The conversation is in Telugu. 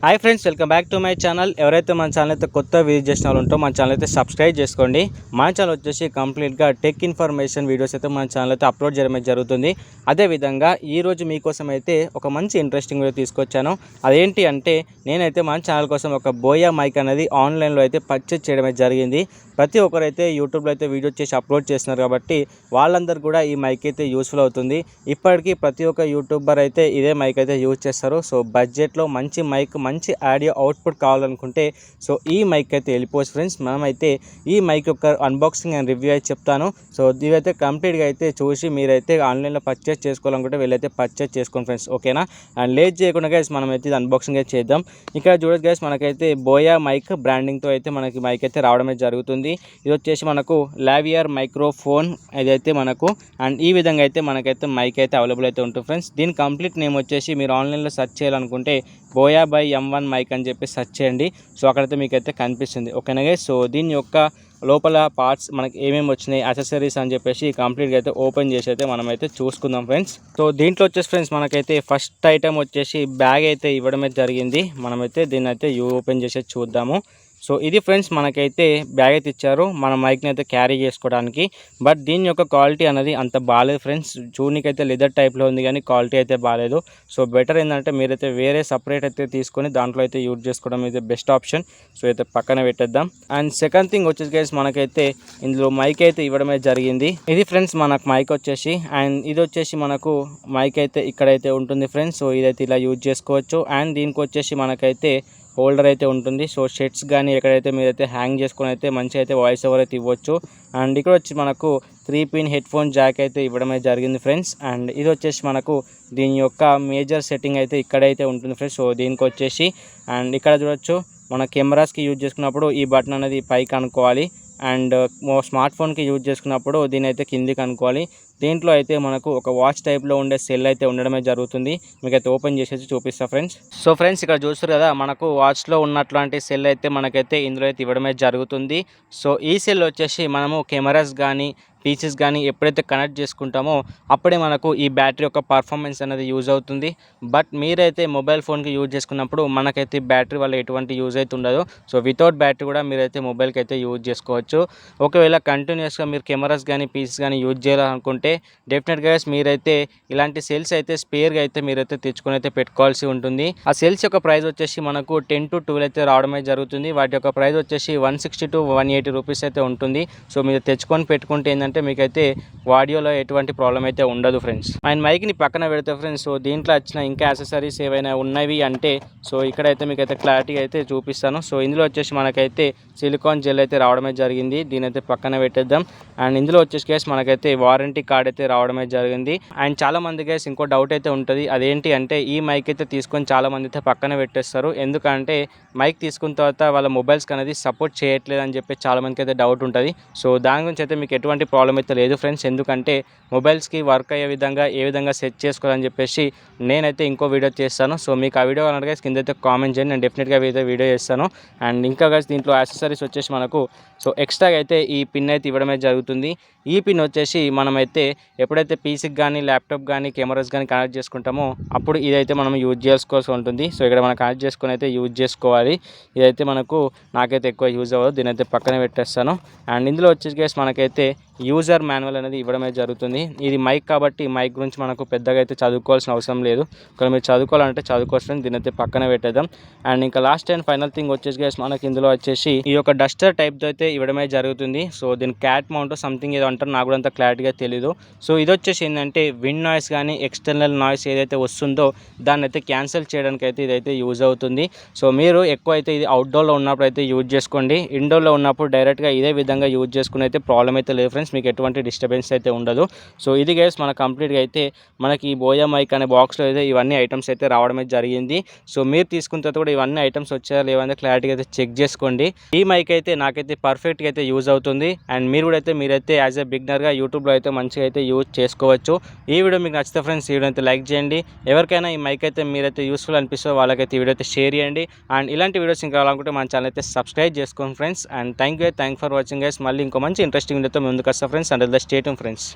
Hi friends, welcome back to my channel. ఎవరైతే మన ఛానల్ అయితే కొత్త విజిట్ చేసిన వాళ్ళు ఉంటారో మన ఛానల్ అయితే సబ్స్క్రైబ్ చేసుకోండి. మన ఛానల్ వచ్చేసి కంప్లీట్గా టెక్ ఇన్ఫర్మేషన్ వీడియోస్ అయితే మన ఛానల్ అయితే అప్లోడ్ చేయడం జరుగుతుంది. అదేవిధంగా ఈరోజు మీకోసం అయితే ఒక మంచి ఇంట్రెస్టింగ్ వీడియో తీసుకొచ్చాను. అదేంటి అంటే నేనైతే మన ఛానల్ కోసం ఒక బోయా మైక్ అనేది ఆన్లైన్లో అయితే పర్చేజ్ చేయడమే జరిగింది. ప్రతి ఒక్కరైతే యూట్యూబ్లో అయితే వీడియో చేసి అప్లోడ్ చేస్తున్నారు కాబట్టి వాళ్ళందరూ కూడా ఈ మైక్ అయితే యూస్ఫుల్ అవుతుంది. ఇప్పటికీ ప్రతి ఒక్క యూట్యూబర్ అయితే ఇదే మైక్ అయితే యూజ్ చేస్తారు. సో బడ్జెట్లో మంచి మైక్, మంచి ఆడియో అవుట్పుట్ కావాలనుకుంటే సో ఈ మైక్ అయితే వెళ్ళిపోవచ్చు ఫ్రెండ్స్. మనమైతే ఈ మైక్ యొక్క అన్బాక్సింగ్ అండ్ రివ్యూ అయితే చెప్తాను. సో ఇవైతే కంప్లీట్గా అయితే చూసి మీరైతే ఆన్లైన్లో పర్చేస్ చేసుకోవాలనుకుంటే వీళ్ళైతే పర్చేస్ చేసుకోండి ఫ్రెండ్స్, ఓకేనా. అండ్ లేట్ చేయకుండా గైస్ మనమైతే ఇది అన్బాక్సింగ్ అయితే చేద్దాం. ఇక్కడ చూడొచ్చు గైస్, మనకైతే బోయా మైక్ బ్రాండింగ్తో అయితే మనకి మైక్ అయితే రావడమే జరుగుతుంది. ఇది వచ్చేసి మనకు లావియర్ మైక్రోఫోన్ ఇదైతే మనకు, అండ్ ఈ విధంగా అయితే మనకైతే మైక్ అయితే అవైలబుల్ అయితే ఉంటుంది ఫ్రెండ్స్. దీని కంప్లీట్ నేమ్ వచ్చేసి మీరు ఆన్లైన్లో సెర్చ్ చేయాలనుకుంటే బోయా బై M1 మైక్ అని చెప్పి సెర్చ్ చేయండి. సో అక్కడైతే మీకైతే కనిపిస్తుంది, ఓకేనా గైస్. సో దీని యొక్క లోపల పార్ట్స్ మనకి ఏమేమి వచ్చినాయి, యాక్సెసరీస్ అని చెప్పేసి కంప్లీట్గా అయితే ఓపెన్ చేసి అయితే మనమైతే చూసుకుందాం ఫ్రెండ్స్. సో దీంట్లో వచ్చేసి ఫ్రెండ్స్ మనకైతే ఫస్ట్ ఐటమ్ వచ్చేసి బ్యాగ్ అయితే ఇవ్వడమే జరిగింది. మనమైతే దీన్ని అయితే ఓపెన్ చేసి చూద్దాము. సో ఇది ఫ్రెండ్స్ మనకైతే బ్యాగ్ అయితే ఇచ్చారు మన మైక్ని అయితే క్యారీ చేసుకోవడానికి. బట్ దీని యొక్క క్వాలిటీ అనేది అంత బాగాలేదు ఫ్రెండ్స్. చూడనికైతే లెదర్ టైప్లో ఉంది కానీ క్వాలిటీ అయితే బాగాలేదు. సో బెటర్ ఏంటంటే మీరైతే వేరే సపరేట్ అయితే తీసుకొని దాంట్లో అయితే యూజ్ చేసుకోవడం అయితే బెస్ట్ ఆప్షన్. సో అయితే పక్కన పెట్టేద్దాం. అండ్ సెకండ్ థింగ్ వచ్చేసి గైస్, మనకైతే ఇందులో మైక్ అయితే ఇవ్వడమే జరిగింది. ఇది ఫ్రెండ్స్ మనకు మైక్ వచ్చేసి, అండ్ ఇది వచ్చేసి మనకు మైక్ అయితే ఇక్కడైతే ఉంటుంది ఫ్రెండ్స్. సో ఇదైతే ఇలా యూజ్ చేసుకోవచ్చు. అండ్ దీనికి వచ్చేసి మనకైతే హోల్డర్ అయితే ఉంటుంది. సో షర్ట్స్ కానీ ఎక్కడైతే మీరైతే హ్యాంగ్ చేసుకొని అయితే మంచిగా అయితే వాయిస్ ఓవర్ అయితే ఇవ్వచ్చు. అండ్ ఇక్కడ వచ్చి మనకు 3-పిన్ హెడ్ ఫోన్ జాక్ అయితే ఇవ్వడమే జరిగింది ఫ్రెండ్స్. అండ్ ఇది వచ్చేసి మనకు దీని యొక్క మేజర్ సెట్టింగ్ అయితే ఇక్కడైతే ఉంటుంది ఫ్రెండ్స్. సో దీనికి వచ్చేసి అండ్ ఇక్కడ చూడొచ్చు మన కెమెరాస్కి యూజ్ చేసుకున్నప్పుడు ఈ బటన్ అనేది పైకి అనుకోవాలి. అండ్ స్మార్ట్ ఫోన్కి యూజ్ చేసుకున్నప్పుడు దీని అయితే కిందికి అనుకోవాలి. దీంట్లో అయితే మనకు ఒక వాచ్ టైప్లో ఉండే సెల్ అయితే ఉండడమే జరుగుతుంది. మీకైతే ఓపెన్ చేసేసి చూపిస్తా ఫ్రెండ్స్. సో ఫ్రెండ్స్ ఇక్కడ చూస్తారు కదా, మనకు వాచ్లో ఉన్నట్లాంటి సెల్ అయితే మనకైతే ఇందులో అయితే ఇవ్వడమే జరుగుతుంది. సో ఈ సెల్ వచ్చేసి మనము కెమెరాస్ కానీ పీసెస్ కానీ ఎప్పుడైతే కనెక్ట్ చేసుకుంటామో అప్పుడే మనకు ఈ బ్యాటరీ యొక్క పర్ఫార్మెన్స్ అనేది యూజ్ అవుతుంది. బట్ మీరైతే మొబైల్ ఫోన్కి యూజ్ చేసుకున్నప్పుడు మనకైతే బ్యాటరీ వల్ల ఎటువంటి యూజ్ అయితే ఉండదు. సో వితౌట్ బ్యాటరీ కూడా మీరైతే మొబైల్కి అయితే యూజ్ చేసుకోవచ్చు. ఒకవేళ కంటిన్యూస్గా మీరు కెమెరాస్ కానీ పీసెస్ కానీ యూజ్ చేయాలనుకుంటే డెఫినెట్గా మీరైతే ఇలాంటి సెల్స్ అయితే స్పేర్గా అయితే మీరైతే తెచ్చుకొని అయితే పెట్టుకోవాల్సి ఉంటుంది. ఆ సెల్స్ యొక్క ప్రైస్ వచ్చేసి మనకు 10 to 12 అయితే రావడమే జరుగుతుంది. వాటి యొక్క ప్రైస్ వచ్చేసి 160 to 180 రూపీస్ అయితే ఉంటుంది. సో మీరు తెచ్చుకొని పెట్టుకుంటే ఏంటంటే మీకైతే ఆడియోలో ఎటువంటి ప్రాబ్లం అయితే ఉండదు ఫ్రెండ్స్. అండ్ మైక్ని పక్కన పెడితే ఫ్రెండ్స్, సో దీంట్లో వచ్చిన ఇంకా యాక్సెసరీస్ ఏవైనా ఉన్నవి అంటే సో ఇక్కడైతే మీకైతే క్లారిటీగా అయితే చూపిస్తాను. సో ఇందులో వచ్చేసి మనకైతే సిలికాన్ జెల్ అయితే రావడమే జరిగింది. దీని అయితే పక్కన పెట్టేద్దాం. అండ్ ఇందులో వచ్చేసి కేసు మనకైతే వారంటీ కార్డ్ అయితే రావడమే జరిగింది. అండ్ చాలా మంది కేసు ఇంకో డౌట్ అయితే ఉంటుంది, అదేంటి అంటే ఈ మైక్ అయితే తీసుకొని చాలా మంది అయితే పక్కన పెట్టేస్తారు. ఎందుకంటే మైక్ తీసుకున్న తర్వాత వాళ్ళ మొబైల్స్కి అనేది సపోర్ట్ చేయట్లేదు అని చెప్పి చాలా మందికి అయితే డౌట్ ఉంటుంది. సో దాని గురించి అయితే మీకు ఎటువంటి ప్రాబ్లం అయితే లేదు ఫ్రెండ్స్. ఎందుకంటే మొబైల్స్కి వర్క్ అయ్యే విధంగా ఏ విధంగా సెట్ చేసుకోవాలని చెప్పేసి నేనైతే ఇంకో వీడియో చేస్తాను. సో మీకు ఆ వీడియో కనుక కింద అయితే కామెంట్ చేయండి, నేను డెఫినెట్గా అయితే వీడియో చేస్తాను. అండ్ ఇంకా దీంట్లో యాక్సెసరీస్ వచ్చేసి మనకు సో ఎక్స్ట్రాగా అయితే ఈ పిన్ అయితే ఇవ్వడమే జరుగుతుంది. ఈ పిన్ వచ్చేసి మనమైతే ఎప్పుడైతే పీసీకి కానీ ల్యాప్టాప్ కానీ కెమెరాస్ కానీ కనెక్ట్ చేసుకుంటామో అప్పుడు ఇదైతే మనం యూజ్ చేసుకోవాల్సి ఉంటుంది. సో ఇక్కడ మనం కనెక్ట్ చేసుకొని అయితే యూజ్ చేసుకోవాలి. ఇదైతే నాకైతే ఎక్కువ యూజ్ అవ్వదు, దీని అయితే పక్కన పెట్టేస్తాను. అండ్ ఇందులో వచ్చేసి మనకైతే యూజర్ మాన్యువల్ అనేది ఇవ్వడమే జరుగుతుంది. ఇది మైక్ కాబట్టి మైక్ గురించి మనకు పెద్దగా అయితే చదువుకోవాల్సిన అవసరం లేదు. ఒకవేళ మీరు చదువుకోవాలంటే చదువుకోవచ్చు, దీని అయితే పక్కన పెట్టేద్దాం. అండ్ ఇంకా లాస్ట్ అండ్ ఫైనల్ థింగ్ వచ్చేసి మనకి ఇందులో వచ్చేసి ఈ యొక్క డస్టర్ టైప్తో అయితే ఇవ్వడమే జరుగుతుంది. సో దీని క్యాట్ మౌంట్ సంథింగ్ ఏదో అంటారు, నాకు కూడా అంత క్లారిటీగా తెలీదు. సో ఇది వచ్చేసి ఏంటంటే విండ్ నాయిస్ కానీ ఎక్స్టర్నల్ నాయిస్ ఏదైతే వస్తుందో దాన్ని అయితే క్యాన్సిల్ చేయడానికి అయితే ఇదైతే యూజ్ అవుతుంది. సో మీరు ఎక్కువ అయితే ఇది అవుట్డోర్లో ఉన్నప్పుడు అయితే యూజ్ చేసుకోండి. ఇండోర్లో ఉన్నప్పుడు డైరెక్ట్గా ఇదే విధంగా యూజ్ చేసుకుని అయితే ప్రాబ్లం అయితే లేదు ఫ్రెండ్స్, మీకు ఎటువంటి డిస్టర్బెన్స్ అయితే ఉండదు. సో ఇది గైస్ మన కంప్లీట్గా అయితే మనకి ఈ బోయా మైక్ అనే బాక్స్లో అయితే ఇవన్నీ ఐటమ్స్ అయితే రావడమే జరిగింది. సో మీరు తీసుకున్న తర్వాత కూడా ఇవన్నీ ఐటమ్స్ వచ్చాయా లేవని క్లారిటీగా అయితే చెక్ చేసుకోండి. ఈ మైక్ అయితే నాకైతే పర్ఫెక్ట్గా అయితే యూజ్ అవుతుంది. అండ్ మీరు కూడా అయితే మీరైతే యాజ్ ఎ బిగినర్గా యూట్యూబ్లో అయితే మంచిగా అయితే యూజ్ చేసుకోవచ్చు. ఈ వీడియో మీకు నచ్చితే ఫ్రెండ్స్ ఈ వీడియో అయితే లైక్ చేయండి. ఎవరికైనా ఈ మైక్ అయితే మీరైతే యూస్ఫుల్ అనిపిస్తే వాళ్ళకైతే ఈ వీడియో అయితే షేర్ చేయండి. అండ్ ఇలాంటి వీడియోస్ ఇంకా కావాలనుకుంటే మన ఛానల్ అయితే సబ్స్క్రైబ్ చేసుకోండి friends. And thank for watching guys. మళ్ళీ ఇంకో మంచి ఇంట్రెస్టింగ్ వీడియోతో ముందుకు వస్తా friends. And the stay tune friends.